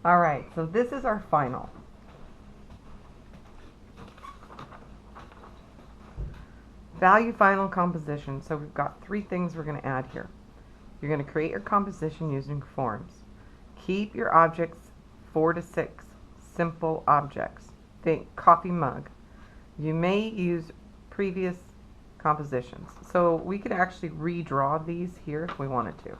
Alright, so this is our final. Value final composition. So we've got 3 things we're going to add here. You're going to create your composition using forms. Keep your objects 4 to 6 simple objects. Think coffee mug. You may use previous compositions. So we could actually redraw these here if we wanted to.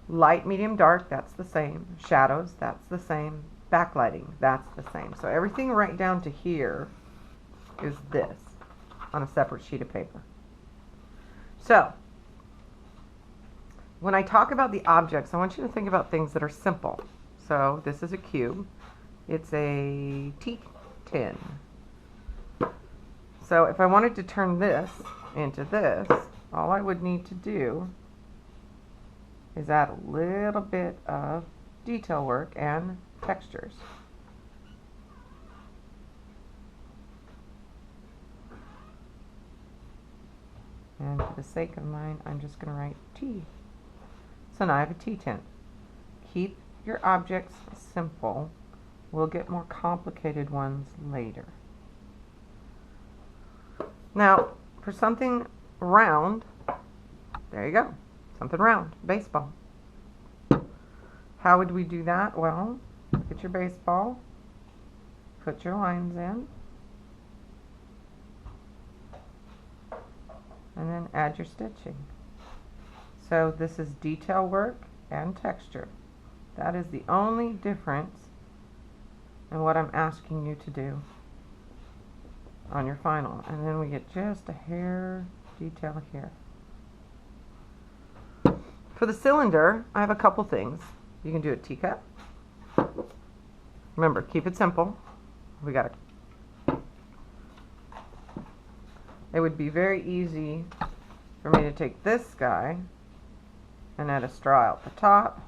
Light, medium, dark, that's the same. Shadows, that's the same. Backlighting, that's the same. So everything right down to here is this on a separate sheet of paper. So when I talk about the objects, I want you to think about things that are simple. So this is a cube. It's a tea tin. So if I wanted to turn this into this, all I would need to do is add a little bit of detail work and textures. And for the sake of mine, I'm just going to write tea. So now I have a tea tin. Keep your objects simple. We'll get more complicated ones later. Now, for something round, there you go. Something round, baseball. How would we do that? Well, get your baseball, put your lines in, and then add your stitching. So this is detail work and texture. That is the only difference in what I'm asking you to do on your final. And then we get just a hair detail here. For the cylinder, I have a couple things. You can do a teacup. Remember, keep it simple. We got it. It would be very easy for me to take this guy and add a straw at the top,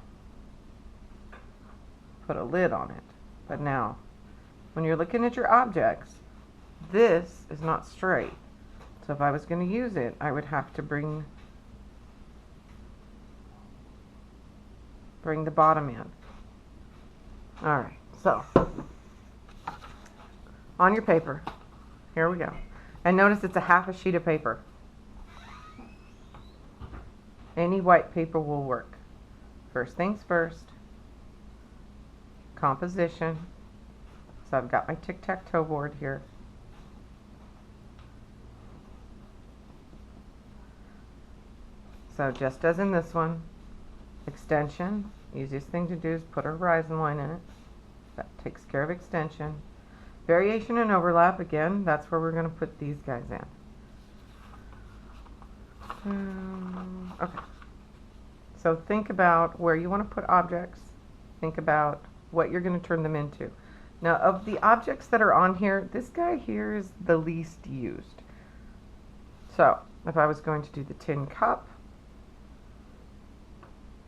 put a lid on it. But now, when you're looking at your objects, this is not straight. So if I was going to use it, I would have to bring the bottom in. Alright, so on your paper, here we go. And notice it's a half a sheet of paper. Any white paper will work. First things first, composition. So I've got my tic-tac-toe board here. So just as in this one, extension, easiest thing to do is put a horizon line in it. That takes care of extension. Variation and overlap, again, that's where we're going to put these guys in. Okay. So think about where you want to put objects. Think about what you're going to turn them into. Now, of the objects that are on here, this guy here is the least used. So, if I was going to do the tin cup,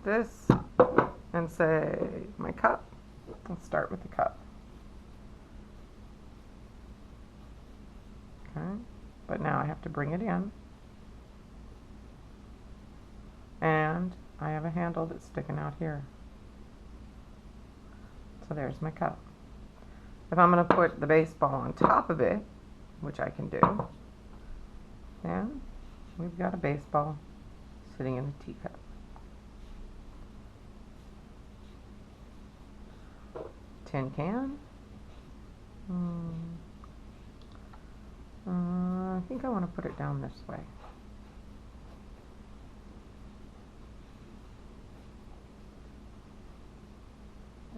this, and say my cup, let's start with the cup. Okay, but now I have to bring it in. And I have a handle that's sticking out here. So there's my cup. If I'm going to put the baseball on top of it, which I can do, then we've got a baseball sitting in a teacup. Tin can. I think I want to put it down this way.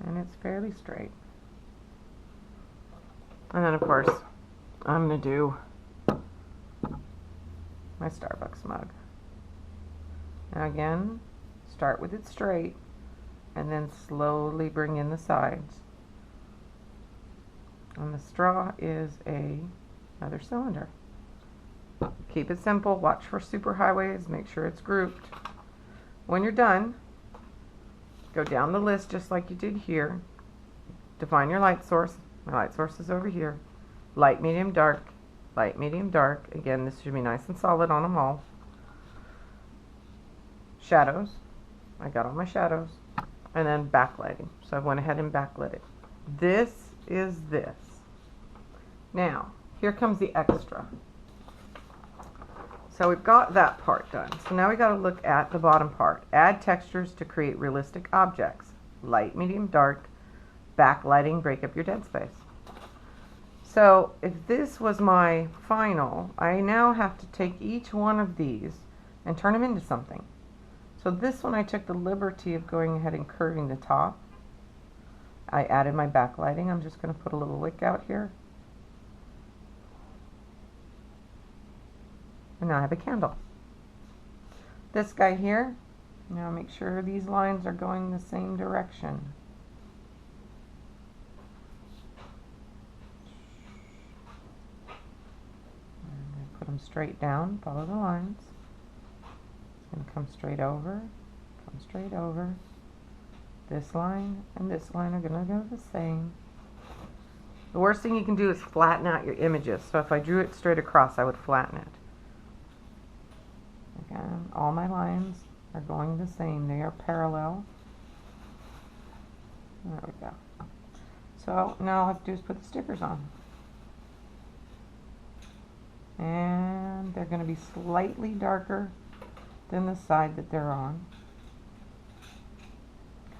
And it's fairly straight. And then of course, I'm going to do my Starbucks mug. Now again, start with it straight and then slowly bring in the sides. And the straw is another cylinder. Keep it simple, watch for superhighways, make sure it's grouped. When you're done, go down the list just like you did here. Define your light source. My light source is over here. Light, medium, dark. Light, medium, dark. Again, this should be nice and solid on them all. Shadows. I got all my shadows. and then backlighting. So I went ahead and backlit it. This is this. Now, here comes the extra. So we've got that part done. So now we got to look at the bottom part. Add textures to create realistic objects. Light, medium, dark, backlighting, break up your dead space. So if this was my final, I now have to take each one of these and turn them into something. So this one I took the liberty of going ahead and curving the top. I added my backlighting. I'm just going to put a little wick out here. And now I have a candle. This guy here, now make sure these lines are going the same direction. I'm going to put them straight down, follow the lines. It's going to come straight over, come straight over. This line and this line are going to go the same. The worst thing you can do is flatten out your images. So if I drew it straight across, I would flatten it. Again, all my lines are going the same. They are parallel. There we go. So now all I have to do is put the stickers on. And they're going to be slightly darker than the side that they're on.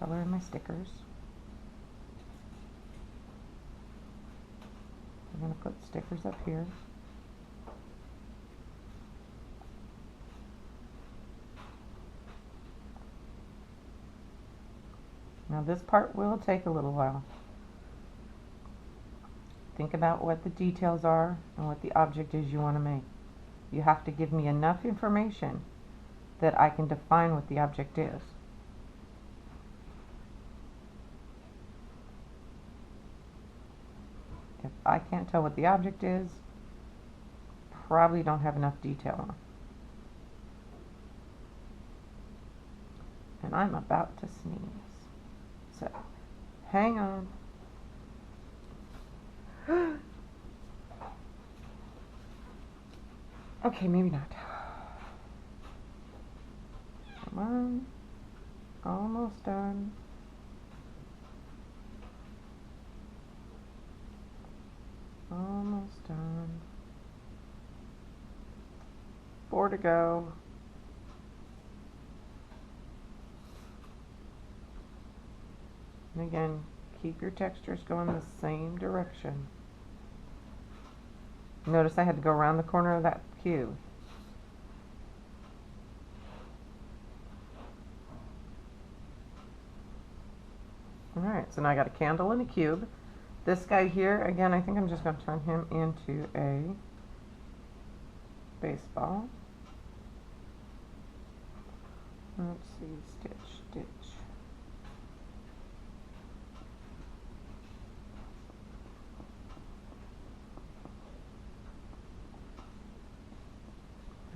Color in my stickers. I'm going to put stickers up here. Now this part will take a little while. Think about what the details are and what the object is you want to make. You have to give me enough information that I can define what the object is. If I can't tell what the object is, probably don't have enough detail on. And I'm about to sneeze. So, hang on. Okay, maybe not. Come on. Almost done. Almost done. 4 to go. And again, keep your textures going the same direction. Notice I had to go around the corner of that cube. Alright, so now I got a candle and a cube. This guy here, again, I think I'm just going to turn him into a baseball. Let's see, stitch, stitch.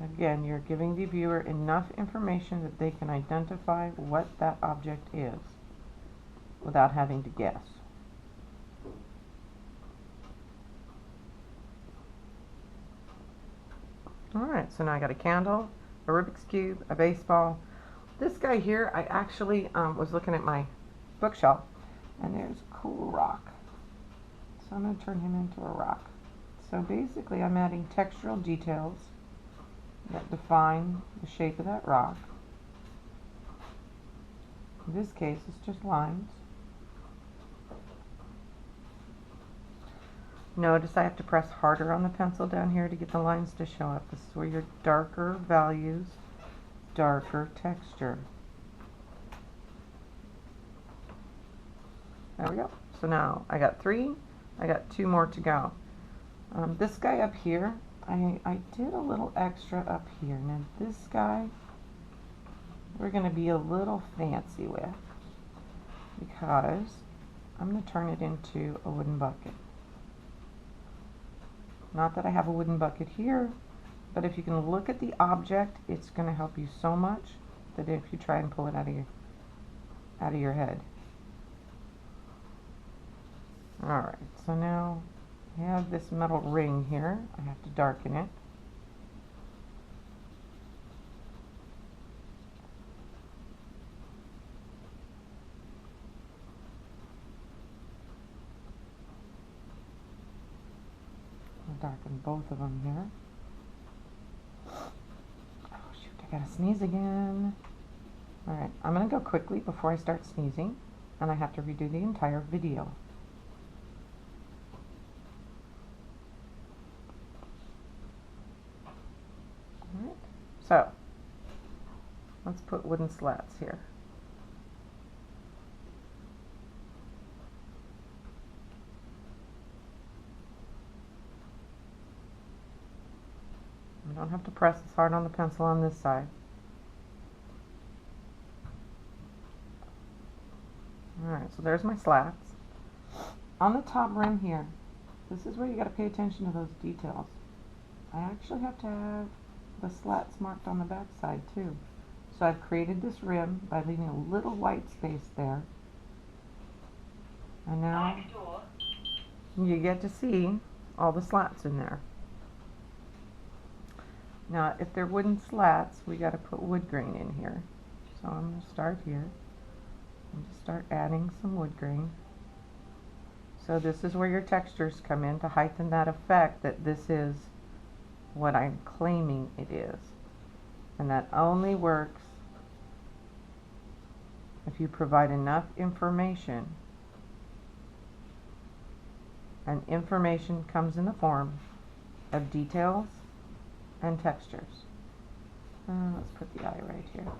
Again, you're giving the viewer enough information that they can identify what that object is without having to guess. Alright, so now I got a candle, a Rubik's Cube, a baseball. This guy here, I actually was looking at my bookshelf, and there's a cool rock. So I'm going to turn him into a rock. So basically I'm adding textural details that define the shape of that rock. In this case, it's just lines. Notice I have to press harder on the pencil down here to get the lines to show up. This is where your darker values, darker texture. There we go. So now I got 3. I got 2 more to go. This guy up here, I did a little extra up here. Now this guy, we're going to be a little fancy with, because I'm going to turn it into a wooden bucket. Not that I have a wooden bucket here, but if you can look at the object, it's going to help you so much that if you try and pull it out of your head. Alright, so now I have this metal ring here. I have to darken it. darken both of them here. Oh shoot, I gotta sneeze again. Alright, I'm gonna go quickly before I start sneezing, and I have to redo the entire video. Alright, so let's put wooden slats here. I don't have to press as hard on the pencil on this side. Alright, so there's my slats. On the top rim here, this is where you got to pay attention to those details. I actually have to have the slats marked on the back side too. So I've created this rim by leaving a little white space there. And now you get to see all the slats in there. Now, if they're wooden slats, we got to put wood grain in here. So I'm going to start here and just start adding some wood grain. So this is where your textures come in to heighten that effect that this is what I'm claiming it is. And that only works if you provide enough information. And information comes in the form of details and textures. Let's put the eye right here.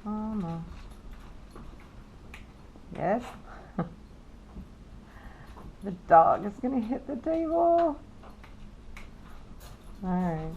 Almost. Yes. The dog is going to hit the table. Alright.